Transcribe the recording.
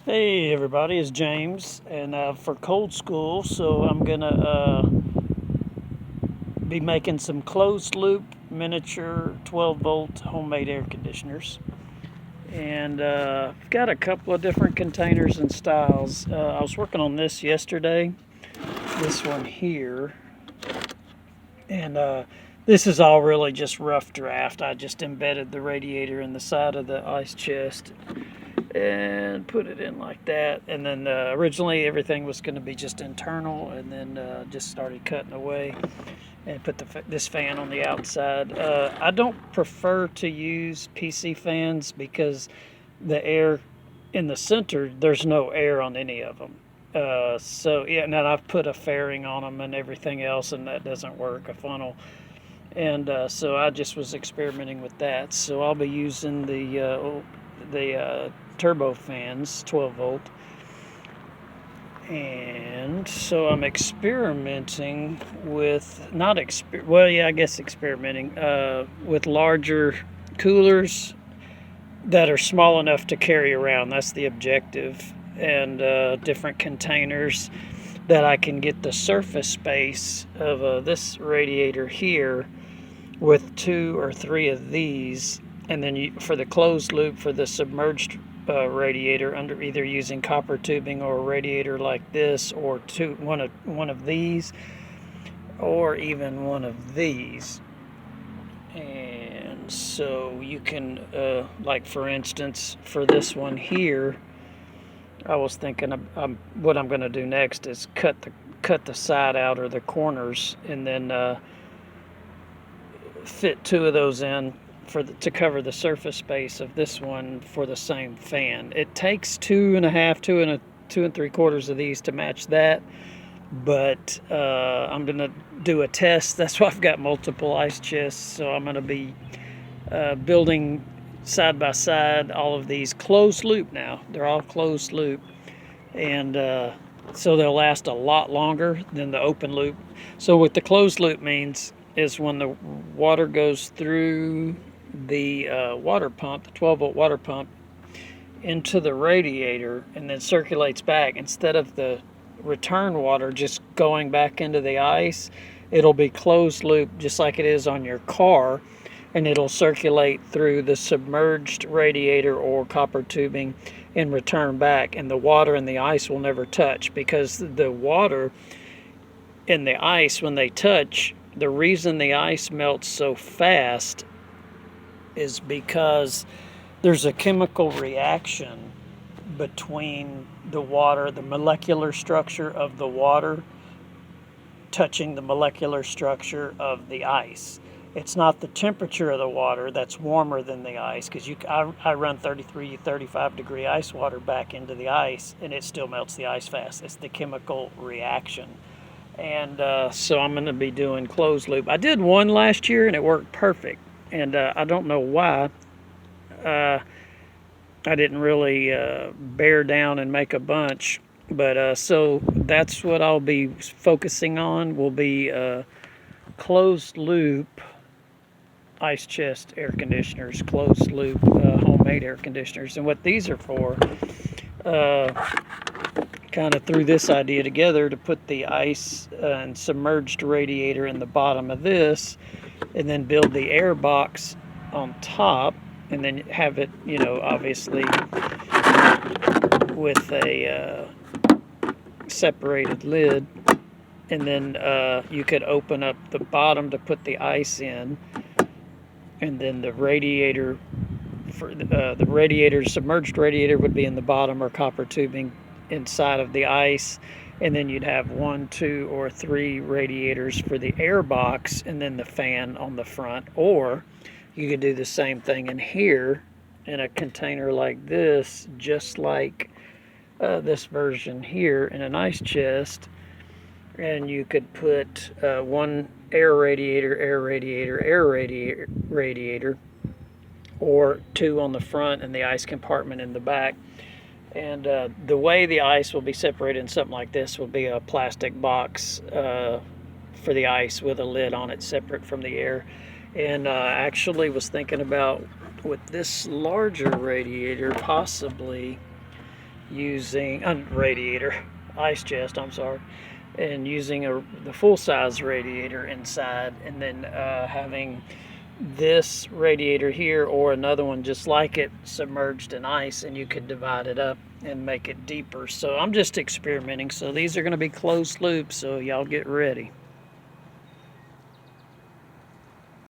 Hey everybody, it's James, and for cold school, so I'm gonna be making some closed loop miniature 12 volt homemade air conditioners. And I've got a couple of different containers and styles. I was working on this yesterday, this one here, and this is all really just rough draft. I just embedded the radiator in the side of the ice chest and put it in like that. And then originally everything was going to be just internal, and then just started cutting away and put this fan on the outside. I don't prefer to use PC fans because the air in the center, there's no air on any of them. So yeah, and then I've put a fairing on them and everything else, and that doesn't work, a funnel. And so I just was experimenting with that. So I'll be using the turbo fans, 12 volt. And so I'm experimenting with, I guess experimenting with larger coolers that are small enough to carry around. That's the objective. And different containers that I can get the surface space of this radiator here with 2 or 3 of these. And then for the closed loop, for the submerged radiator, under either using copper tubing or a radiator like this, or one of these, or even one of these. And so you can, like for instance, for this one here, I was thinking what I'm going to do next is cut the side out, or the corners, and then fit 2 of those in to cover the surface space of this one for the same fan. It takes 2 and 3/4 of these to match that, but I'm gonna do a test. That's why I've got multiple ice chests. So I'm gonna be building side by side all of these closed loop. Now they're all closed loop, and so they'll last a lot longer than the open loop. So what the closed loop means is when the water goes through the water pump, the 12 volt water pump, into the radiator and then circulates back, instead of the return water just going back into the ice, it'll be closed loop just like it is on your car, and it'll circulate through the submerged radiator or copper tubing and return back, and the water and the ice will never touch, because the water and the ice, when they touch, the reason the ice melts so fast is because there's a chemical reaction between the water, the molecular structure of the water touching the molecular structure of the ice. It's not the temperature of the water that's warmer than the ice, because I run 33, 35 degree ice water back into the ice, and it still melts the ice fast. It's the chemical reaction. And so I'm going to be doing closed loop. I did one last year and it worked perfect. And I don't know why I didn't really bear down and make a bunch. But so that's what I'll be focusing on, will be closed loop ice chest air conditioners, closed loop homemade air conditioners. And what these are for, kind of threw this idea together to put the ice and submerged radiator in the bottom of this, and then build the air box on top, and then have it, obviously with a separated lid, and then you could open up the bottom to put the ice in, and then the radiator for the radiator, submerged radiator, would be in the bottom, or copper tubing inside of the ice, and then you'd have 1, 2, or 3 radiators for the air box, and then the fan on the front. Or you could do the same thing in here in a container like this, just like this version here, in an ice chest, and you could put 1 air radiator, or 2 on the front and the ice compartment in the back. And the way the ice will be separated in something like this will be a plastic box for the ice with a lid on it, separate from the air. And I actually was thinking about, with this larger radiator, possibly using radiator, ice chest, I'm sorry, and using the full-size radiator inside, and then having this radiator here or another one just like it submerged in ice, and you could divide it up and make it deeper. So I'm just experimenting. So these are going to be closed loops, so y'all get ready.